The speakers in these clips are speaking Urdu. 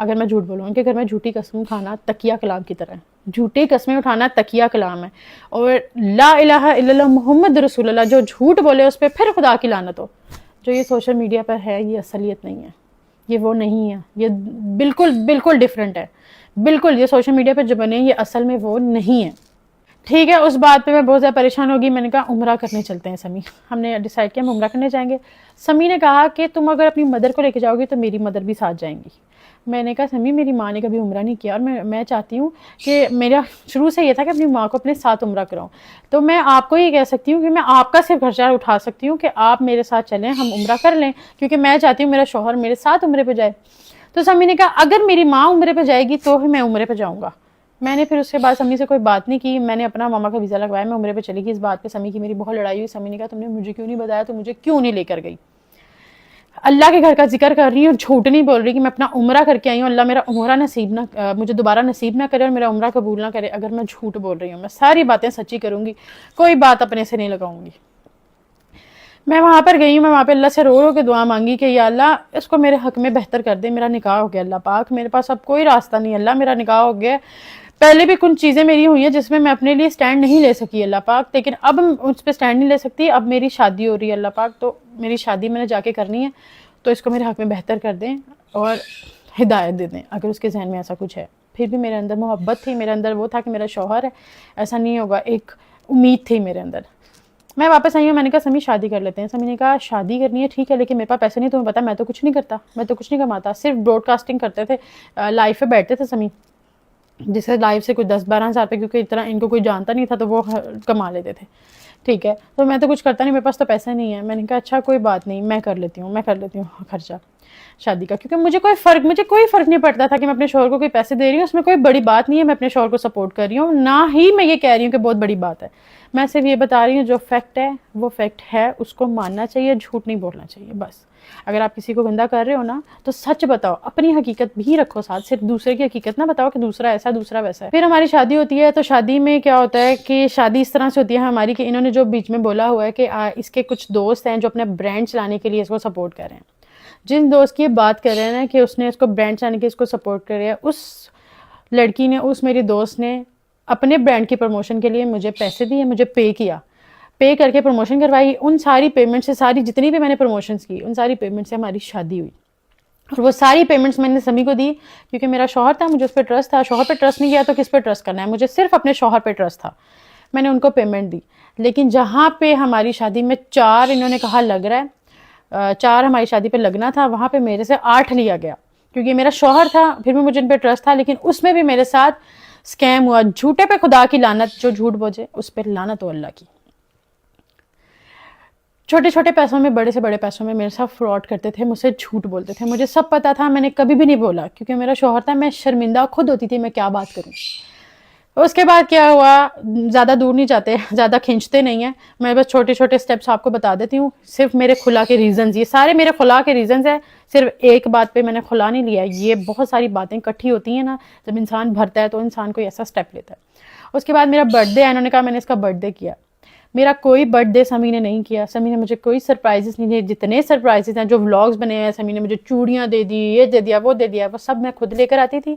اگر میں جھوٹ بولوں. ان کے گھر میں جھوٹی قسم کھانا تکیہ کلام کی طرح ہے. جھوٹی قسمیں اٹھانا تکیہ کلام ہے. اور لا الہ الا اللہ محمد رسول اللہ جو جھوٹ بولے اس پہ پھر خدا کی لعنت ہو. جو یہ سوشل میڈیا پر ہے یہ اصلیت نہیں ہے, یہ وہ نہیں ہے, یہ بالکل بالکل ڈفرینٹ ہے. بالکل یہ سوشل میڈیا پہ جو بنے یہ اصل میں وہ نہیں ہے. ٹھیک ہے, اس بات پہ میں بہت زیادہ پریشان ہوگی. میں نے کہا عمرہ کرنے چلتے ہیں سمی. ہم نے ڈیسائیڈ کیا ہم عمرہ کرنے جائیں گے. سمی نے کہا کہ تم اگر اپنی مدر کو لے کے جاؤ گی تو میری مدر بھی ساتھ جائیں گی. میں نے کہا سمی میری ماں نے کبھی عمرہ نہیں کیا اور میں چاہتی ہوں کہ میرا شروع سے یہ تھا کہ اپنی ماں کو اپنے ساتھ عمرہ کراؤں. تو میں آپ کو یہ کہہ سکتی ہوں کہ میں آپ کا صرف خرچہ اٹھا سکتی ہوں کہ آپ میرے ساتھ چلیں, ہم عمرہ کر لیں, کیونکہ میں چاہتی ہوں میرا شوہر میرے ساتھ عمرے پہ جائے. تو سمی نے کہا اگر میری ماں عمرے پہ جائے گی تو ہی میں عمرے پہ جاؤں گا. میں نے پھر اس کے بعد سمی سے کوئی بات نہیں کی. میں نے اپنا ماما کا ویزا لگوایا, میں عمرے پہ چلی گئی. اس بات پہ سمی کی میری بہت لڑائی ہوئی. سمی نے کہا تم نے مجھے کیوں نہیں بتایا, تو مجھے کیوں نہیں لے کر گئی. اللہ کے گھر کا ذکر کر رہی ہوں, جھوٹ نہیں بول رہی کہ میں اپنا عمرہ کر کے آئی ہوں. اللہ میرا عمرہ نصیب نہ مجھے دوبارہ نصیب نہ کرے اور میرا عمرہ قبول نہ کرے اگر میں جھوٹ بول رہی ہوں. میں ساری باتیں سچی کروں گی, کوئی بات اپنے سے نہیں لگاؤں گی. میں وہاں پر گئی ہوں, میں وہاں پہ اللہ سے رو رو کے دعا مانگی کہ یا اللہ اس کو میرے حق میں بہتر کر دے. میرا نکاح ہو گیا اللہ پاک, میرے پاس اب کوئی راستہ نہیں. اللہ میرا نکاح ہو گیا. پہلے بھی کچھ چیزیں میری ہوئی ہیں جس میں اپنے لیے سٹینڈ نہیں لے سکی اللہ پاک, لیکن اب اس پہ سٹینڈ نہیں لے سکتی. اب میری شادی ہو رہی ہے اللہ پاک, تو میری شادی میں نے جا کے کرنی ہے, تو اس کو میرے حق میں بہتر کر دیں اور ہدایت دے دیں اگر اس کے ذہن میں ایسا کچھ ہے. پھر بھی میرے اندر محبت تھی, میرے اندر وہ تھا کہ میرا شوہر ہے, ایسا نہیں ہوگا, ایک امید تھی میرے اندر. میں واپس آئی ہوں, میں نے کہا سمی شادی کر لیتے ہیں. سمی نے کہا شادی کرنی ہے ٹھیک ہے, لیکن میرے پاس پیسے نہیں. تمہیں پتا میں تو کچھ نہیں کرتا, میں تو کچھ نہیں کماتا, صرف براڈ کاسٹنگ کرتے تھے, لائف پہ بیٹھتے تھے سمی, جس سے لائف سے کوئی 10-12 ہزار روپے, کیونکہ اتنا ان کو کوئی جانتا نہیں تھا تو وہ کما لیتے تھے. ٹھیک ہے, تو میں تو کچھ کرتا نہیں, میرے پاس تو پیسے نہیں ہے. میں نے کہا اچھا کوئی بات نہیں, میں کر لیتی ہوں خرچہ شادی کا, کیونکہ مجھے کوئی فرق نہیں پڑتا تھا کہ میں اپنے شوہر کو کوئی پیسے دے رہی ہوں, اس میں کوئی بڑی بات نہیں ہے. میں اپنے شوہر کو سپورٹ کر رہی ہوں, نہ ہی میں یہ کہہ رہی ہوں کہ بہت بڑی بات ہے. میں صرف یہ بتا رہی ہوں جو فیکٹ ہے وہ فیکٹ ہے, اس کو ماننا چاہیے, جھوٹ نہیں بولنا چاہیے. بس اگر آپ کسی کو گندا کر رہے ہو نا تو سچ بتاؤ, اپنی حقیقت بھی رکھو ساتھ, صرف دوسرے کی حقیقت نہ بتاؤ کہ دوسرا ایسا دوسرا ویسا ہے. پھر ہماری شادی ہوتی ہے, تو شادی میں کیا ہوتا ہے کہ شادی اس طرح سے ہوتی ہے ہماری کہ انہوں نے جو بیچ میں بولا ہوا ہے کہ اس کے کچھ دوست ہیں جو اپنے برانڈ چلانے کے لیے اس کو سپورٹ کر رہے ہیں. جن دوست کی یہ بات کر رہے ہیں نا کہ اس نے اس کو برانڈ چلانے کے اس کو سپورٹ کر رہا ہے, اس لڑکی نے, اس میری دوست نے اپنے برانڈ کی پروموشن کے لیے مجھے پیسے دیے, مجھے پے کر کے پروموشن کروائی. ان ساری پیمنٹ سے, ساری جتنی بھی میں نے پروموشنز کی, ان ساری پیمنٹ سے ہماری شادی ہوئی. اور وہ ساری پیمنٹس میں نے سمی کو دی, کیونکہ میرا شوہر تھا, مجھے اس پہ ٹرسٹ تھا. شوہر پہ ٹرسٹ نہیں کیا تو کس پہ ٹرسٹ کرنا ہے, مجھے صرف اپنے شوہر پہ ٹرسٹ تھا. میں نے ان کو پیمنٹ دی. لیکن جہاں پہ ہماری شادی میں 4 انہوں نے کہا لگ رہا ہے, 4 ہماری شادی پہ لگنا تھا, وہاں پہ میرے سے 8 لیا گیا, کیونکہ میرا شوہر تھا, پھر بھی مجھے ان پہ ٹرسٹ تھا, لیکن اس میں بھی میرے ساتھ اسکیم ہوا. جھوٹے پہ خدا کی لعنت, جو جھوٹ بولے اس پہ لعنت ہو اللہ کی. چھوٹے چھوٹے پیسوں میں, بڑے سے بڑے پیسوں میں میرے ساتھ فراڈ کرتے تھے, مجھ سے جھوٹ بولتے تھے. مجھے سب پتا تھا, میں نے کبھی بھی نہیں بولا کیونکہ میرا شوہر تھا. میں شرمندہ خود ہوتی تھی, میں کیا بات کروں. اس کے بعد کیا ہوا, زیادہ دور نہیں جاتے, زیادہ کھینچتے نہیں ہیں, میں بس چھوٹے چھوٹے سٹیپس آپ کو بتا دیتی ہوں. صرف میرے خلا کے ریزنز, یہ سارے میرے خلا کے ریزنز ہیں, صرف ایک بات پہ میں نے خلا نہیں لیا. یہ بہت ساری باتیں اکٹھی ہوتی ہیں نا, جب انسان بھرتا ہے تو انسان کوئی ایسا سٹیپ لیتا ہے. اس کے بعد میرا برتھ ڈے, انہوں نے کہا میں نے اس کا برتھ ڈے کیا. میرا کوئی برتھ ڈے سمی نے نہیں کیا. سمی نے مجھے کوئی سرپرائزز نہیں دیے. جتنے سرپرائزز ہیں جو ولاگز بنے ہیں, سمی نے مجھے چوڑیاں دے دی, یہ دے دیا, وہ دے دیا, وہ سب میں خود لے کر آتی تھی.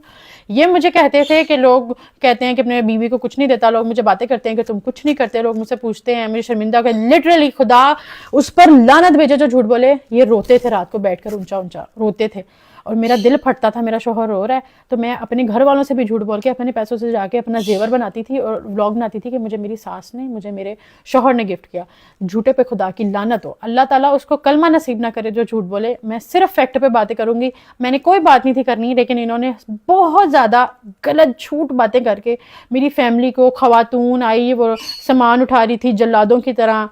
یہ مجھے کہتے تھے کہ لوگ کہتے ہیں کہ اپنے بیوی کو کچھ نہیں دیتا, لوگ مجھے باتیں کرتے ہیں کہ تم کچھ نہیں کرتے, لوگ مجھ سے پوچھتے ہیں, مجھے شرمندہ کر, لٹرلی خدا اس پر لعنت بھیجے جو جھوٹ بولے. یہ روتے تھے رات کو بیٹھ کر, اونچا اونچا روتے تھے, اور میرا دل پھٹتا تھا, میرا شوہر رو رہا ہے. تو میں اپنے گھر والوں سے بھی جھوٹ بول کے اپنے پیسوں سے جا کے اپنا زیور بناتی تھی اور ولاگ بناتی تھی کہ مجھے میری ساس نے, مجھے میرے شوہر نے گفٹ کیا. جھوٹے پہ خدا کی لعنت ہو, اللہ تعالیٰ اس کو کلمہ نصیب نہ کرے جو جھوٹ بولے. میں صرف فیکٹ پہ باتیں کروں گی, میں نے کوئی بات نہیں تھی کرنی, لیکن انہوں نے بہت زیادہ غلط جھوٹ باتیں کر کے میری فیملی کو, خواتون آئی وہ سامان اٹھا رہی تھی جلادوں کی طرح.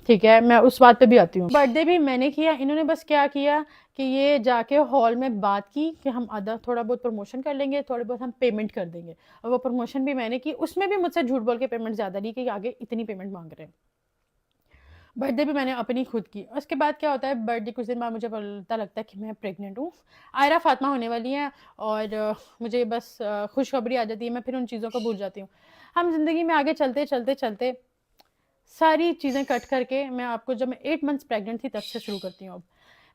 ٹھیک ہے, میں اس بات پہ بھی آتی ہوں. برتھ ڈے بھی میں نے کیا, انہوں نے بس کیا کیا کہ یہ جا کے ہال میں بات کی کہ ہم آدھا تھوڑا بہت پروموشن کر لیں گے, تھوڑے بہت ہم پیمنٹ کر دیں گے. اور وہ پروموشن بھی میں نے کی, اس میں بھی مجھ سے جھوٹ بول کے پیمنٹ زیادہ لی کہ آگے اتنی پیمنٹ مانگ رہے ہیں. برتھ ڈے بھی میں نے اپنی خود کی. اس کے بعد کیا ہوتا ہے, برتھ ڈے کچھ دن بعد مجھے پتا لگتا ہے کہ میں پریگننٹ ہوں, آئرہ فاطمہ ہونے والی ہیں, اور مجھے بس خوشخبری آ جاتی ہے. میں پھر ان چیزوں کو بھول جاتی ہوں. ہم زندگی میں آگے چلتے چلتے چلتے ساری چیزیں کٹ کر کے, میں آپ کو جب میں 8 months پریگننٹ تھی تب سے شروع کرتی ہوں. اب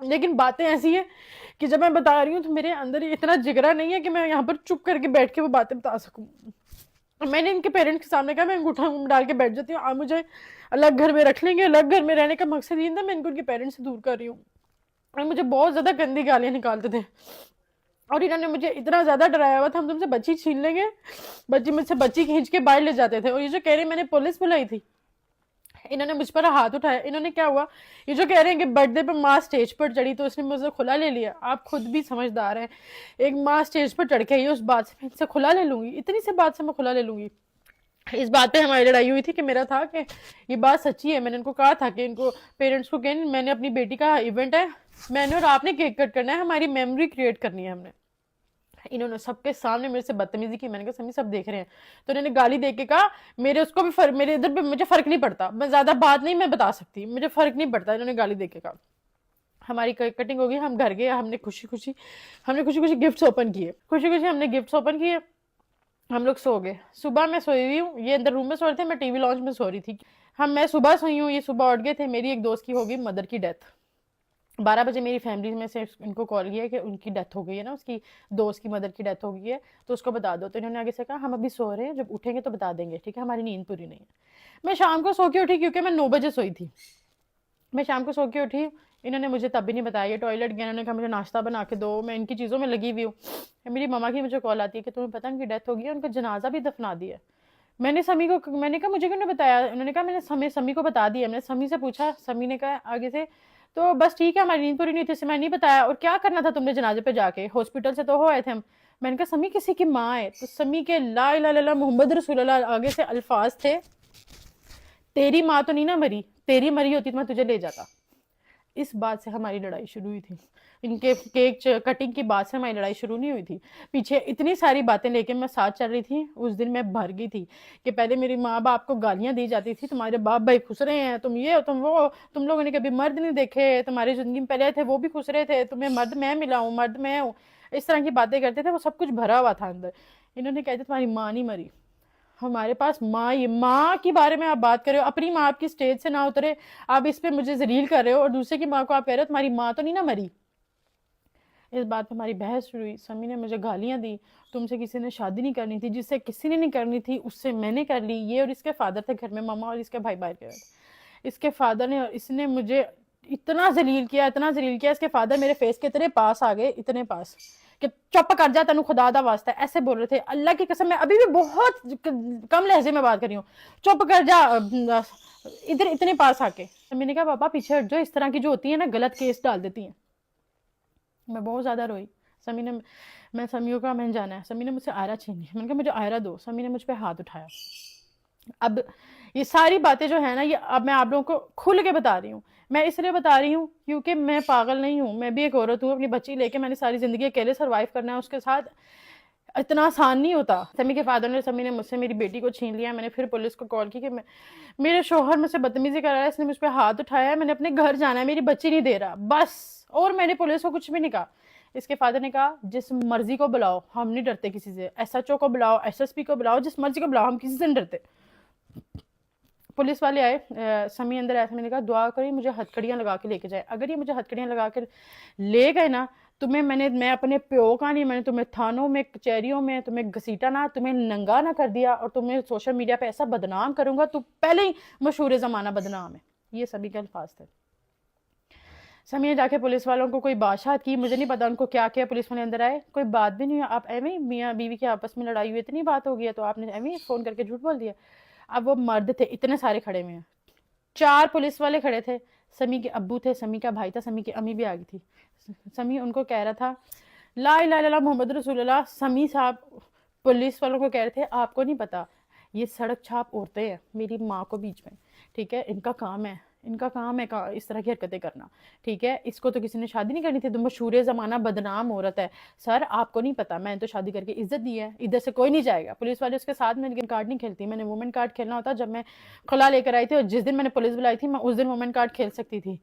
لیکن باتیں ایسی ہیں کہ جب میں بتا رہی ہوں تو میرے اندر اتنا جگرا نہیں ہے کہ میں یہاں پر چپ کر کے بیٹھ کے وہ باتیں بتا سکوں. میں نے ان کے پیرنٹس کے سامنے کہا میں انگوٹھا ڈال کے بیٹھ جاتی ہوں, آپ مجھے الگ گھر میں رکھ لیں گے. الگ گھر میں رہنے کا مقصد یہ تھا, میں ان کو ان کے پیرنٹس سے دور کر رہی ہوں. اور مجھے بہت زیادہ گندی گالیاں نکالتے تھے, اور انہوں نے مجھے اتنا زیادہ ڈرایا ہوا تھا, ہم تم سے بچی چھین لیں گے. بچی مجھ سے بچی کھینچ کے باہر لے جاتے تھے. اور یہ جو کہہ رہے میں نے پولیس بلائی تھی, انہوں نے مجھ پر ہاتھ اٹھایا. انہوں نے کیا ہوا, یہ جو کہہ رہے ہیں کہ برتھ ڈے پہ ماں اسٹیج پر چڑھی تو اس نے مجھے کھلا لے لیا. آپ خود بھی سمجھدار ہیں, ایک ماں اسٹیج پر چڑھ کے آئی, اس بات سے میں ان سے کھلا لے لوں گی, اتنی سی بات سے میں کھلا لے لوں گی. اس بات پہ ہماری لڑائی ہوئی تھی کہ میرا تھا کہ یہ بات سچی ہے. میں نے ان کو کہا تھا کہ ان کو پیرنٹس کو کہ میں نے اپنی بیٹی کا ایونٹ ہے, میں نے اور آپ نے کیک کٹ کرنا ہے, ہماری میموری کریٹ کرنی ہے ہم نے. انہوں نے سب کے سامنے میرے سے بدتمیزی کی. میں نے کہا سمی سب دیکھ رہے ہیں. تو انہوں نے گالی دے کے کہا میرے اس کو بھی میرے ادھر بھی مجھے فرق نہیں پڑتا, میں زیادہ بات نہیں میں بتا سکتی, مجھے فرق نہیں پڑتا. انہوں نے گالی دے کے کہا. ہماری کٹنگ ہو گئی, ہم گھر گئے, ہم نے خوشی خوشی گفٹس اوپن کیے. ہم نے گفٹس اوپن کیے, ہم لوگ سو گئے. صبح میں سوئی ہوئی ہوں, یہ اندر روم میں سو رہے تھے, میں ٹی وی لانچ میں سو رہی تھی. میں صبح سوئی ہوں, یہ صبح اٹھ گئے تھے. میری ایک دوست کی ہو گئی مدر کی ڈیتھ. 12 بجے میری فیملی میں سے ان کو کال کیا کہ ان کی ڈیتھ ہو گئی ہے نا, اس کی دوست کی مدر کی ڈیتھ ہو گئی ہے, تو اس کو بتا دو. تو انہوں نے آگے سے کہا ہم ابھی سو رہے ہیں, جب اٹھیں گے تو بتا دیں گے, ٹھیک ہے, ہماری نیند پوری نہیں ہے. میں شام کو سو کے اٹھی, کیونکہ میں 9 بجے سوئی تھی. میں شام کو سو کے اٹھی, انہوں نے مجھے تب بھی نہیں بتایا. یہ ٹوائلٹ گیا, انہوں نے کہا مجھے ناشتہ بنا کے دو, میں ان کی چیزوں میں لگی ہوئی ہوں. میری ماما کی مجھے کال آتی ہے کہ تمہیں پتہ ان کی ڈیتھ ہو گئی ہے, ان کا جنازہ بھی دفنا دیا. میں نے سمی کو, میں نے کہا مجھے کیوں نہیں بتایا. انہوں نے کہا میں نے سمی کو بتا دیا. میں نے سمی سے پوچھا, سمی نے کہا آگے سے تو بس ٹھیک ہے, ہماری نیند پوری نہیں تھی, اسے میں نہیں بتایا. اور کیا کرنا تھا تم نے جنازے پہ جا کے, ہاسپٹل سے تو ہو آئے تھے ہم. میں نے کہا سمی کسی کی ماں ہے. تو سمی کے لا الہ الا اللہ محمد رسول اللہ آگے سے الفاظ تھے, تیری ماں تو نہیں نا مری, تیری مری ہوتی تو میں تجھے لے جاتا. اس بات سے ہماری لڑائی شروع ہوئی تھی. ان کے کیک کٹنگ کی بات سے ہماری لڑائی شروع نہیں ہوئی تھی. پیچھے اتنی ساری باتیں لے کے میں ساتھ چل رہی تھی. اس دن میں بھر گئی تھی کہ پہلے میری ماں باپ کو گالیاں دی جاتی تھی, تمہارے باپ بھائی خوش رہے ہیں, تم یہ تم وہ, تم لوگوں نے کبھی مرد نہیں دیکھے, تمہاری زندگی میں پہلے تھے وہ بھی خوش رہے تھے, تمہیں مرد میں ملا ہوں, مرد میں ہوں. اس طرح کی باتیں کرتے تھے, وہ سب کچھ بھرا ہوا تھا اندر. انہوں نے کہتے تمہاری ماں نہیں مری, ہمارے پاس ماں کے بارے میں آپ بات کر رہے ہو, اپنی ماں آپ کی سٹیج سے نہ اترے, آپ اس پہ مجھے ذلیل کر رہے ہو, اور دوسرے کی ماں کو آپ کہہ رہے ہو تمہاری ماں تو نہیں نہ مری. اس بات پہ ہماری بحث شروع ہوئی. سمی نے مجھے گالیاں دی, تم سے کسی نے شادی نہیں کرنی تھی, جس سے کسی نے نہیں کرنی تھی اس سے میں نے کر لی. یہ اور اس کے فادر تھے گھر میں, ماما اور اس کے بھائی باہر کے. اس کے فادر نے, اس نے مجھے اتنا ذلیل کیا, اتنا ذلیل کیا. اس کے فادر میرے فیس کے اتنے پاس آ گئے, اتنے پاس کہ چپ کر جا, تینوں خدا دا واسطہ, ایسے بول رہے تھے. اللہ کی قسم, میں ابھی بھی بہت کم لہجے میں بات کر رہی ہوں, چپ کر جا, ادھر اتنے پاس آ کے. میں نے کہا پاپا پیچھے ہٹ جو, اس طرح کی جو ہوتی ہیں نا غلط کیس ڈال دیتی ہیں. میں بہت زیادہ روئی. سمی نے, میں سمیوں کا میں جانا ہے, سمی نے مجھ سے آئرہ چھین لی. میں نے کہا مجھے آئرہ دو. سمی نے مجھ پہ ہاتھ اٹھایا. اب یہ ساری باتیں جو ہے نا, یہ اب میں آپ لوگوں کو کھل کے بتا رہی ہوں. میں اس لیے بتا رہی ہوں کیونکہ میں پاگل نہیں ہوں, میں بھی ایک عورت ہوں, اپنی بچی لے کے میں نے ساری زندگی اکیلے سروائیو کرنا ہے, اس کے ساتھ اتنا آسان نہیں ہوتا. سمی کے فادر نے, سمی نے مجھ سے میری بیٹی کو چھین لیا. میں نے پھر پولیس کو کال کی کہ میرے شوہر مجھ سے بدتمیزی کر رہا ہے, اس نے مجھ پہ ہاتھ اٹھایا ہے, میں نے اپنے گھر جانا ہے, میری بچی نہیں دے رہا بس. اور میں نے پولیس کو کچھ بھی نہیں کہا. اس کے فادر نے کہا جس مرضی کو بلاؤ, ہم نہیں ڈرتے کسی سے, ایس ایچ او کو بلاؤ, ایس ایس پی کو بلاؤ, جس مرضی کو بلاؤ, ہم کسی سے نہیں ڈرتے. پولیس والے آئے, سمی اندر آیا. میں نے کہا دعا کری مجھے ہتھکڑیاں لگا کے لے کے جائے. اگر یہ مجھے ہتھکڑیاں لگا کے لے گئے نا, تمہیں میں اپنے پیو کا نہیں, میں نے تمہیں تھانوں میں, کچہریوں میں تمہیں گھسیٹا نہ, تمہیں ننگا نہ کر دیا, اور تمہیں سوشل میڈیا پہ ایسا بدنام کروں گا, تو پہلے ہی مشہور زمانہ بدنام ہے. یہ سبھی کے الفاظ تھے. سمی نے جا کے پولیس والوں کو کوئی بادشاہت کی, مجھے نہیں پتا ان کو کیا کیا. پولیس والے اندر آئے, کوئی بات بھی نہیں, آپ ایویں میاں بیوی کے آپس میں لڑائی ہوئی, اتنی بات ہو گئی ہے تو آپ نے ایویں فون کر کے جھوٹ بول دیا. اب وہ مرد تھے اتنے سارے کھڑے ہوئے ہیں, 4 پولیس والے کھڑے تھے. سمی کے ابو تھے, سمی کا بھائی تھا, سمی کی امی بھی آ گئی تھی. سمی ان کو کہہ رہا تھا لا الہ الا اللہ محمد رسول اللہ. سمی صاحب پولیس والوں کو کہہ رہے تھے آپ کو نہیں پتا یہ سڑک چھاپ عورتیں ہیں, میری ماں کو بیچ میں, ٹھیک ہے, ان کا کام ہے اس طرح کی حرکتیں کرنا, ٹھیک ہے, اس کو تو کسی نے شادی نہیں کرنی تھی, تو مشہور زمانہ بدنام عورت ہے. سر آپ کو نہیں پتا, میں نے تو شادی کر کے عزت دی ہے, ادھر سے کوئی نہیں جائے گا. پولیس والے اس کے ساتھ میں لیکن کارڈ نہیں کھیلتی. میں نے وومن کارڈ کھیلنا ہوتا جب میں خلا لے کر آئی تھی, اور جس دن میں نے پولیس بلائی تھی میں اس دن وومن کارڈ کھیل سکتی تھی.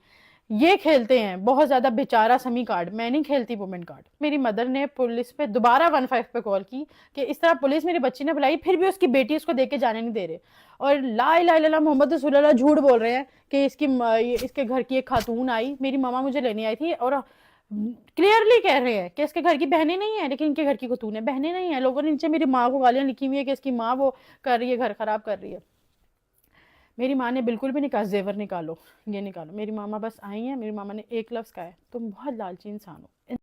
یہ کھیلتے ہیں بہت زیادہ بیچارہ سمی کارڈ. میں نہیں کھیلتی وومن کارڈ. میری مدر نے پولیس پہ دوبارہ 15 پہ کال کی کہ اس طرح پولیس میری بچی نے بلائی, پھر بھی اس کی بیٹی اس کو دیکھ کے جانے نہیں دے رہے, اور لا الہ الا اللہ محمد رسول اللہ جھوٹ بول رہے ہیں کہ اس کے گھر کی ایک خاتون آئی, میری ماما مجھے لینے آئی تھی, اور کلیئرلی کہہ رہے ہیں کہ اس کے گھر کی بہنیں نہیں ہیں, لیکن ان کے گھر کی خاتون ہے, بہنیں نہیں ہیں. لوگوں نے نیچے میری ماں کو گالیاں لکھی ہوئی ہے کہ اس کی ماں وہ کر رہی ہے, گھر خراب کر رہی ہے. میری ماں نے بالکل بھی نہیں کہا زیور نکالو, یہ نکالو. میری ماما بس آئی ہیں, میری ماما نے ایک لفظ کہا ہے, تم بہت لالچی انسان ہو.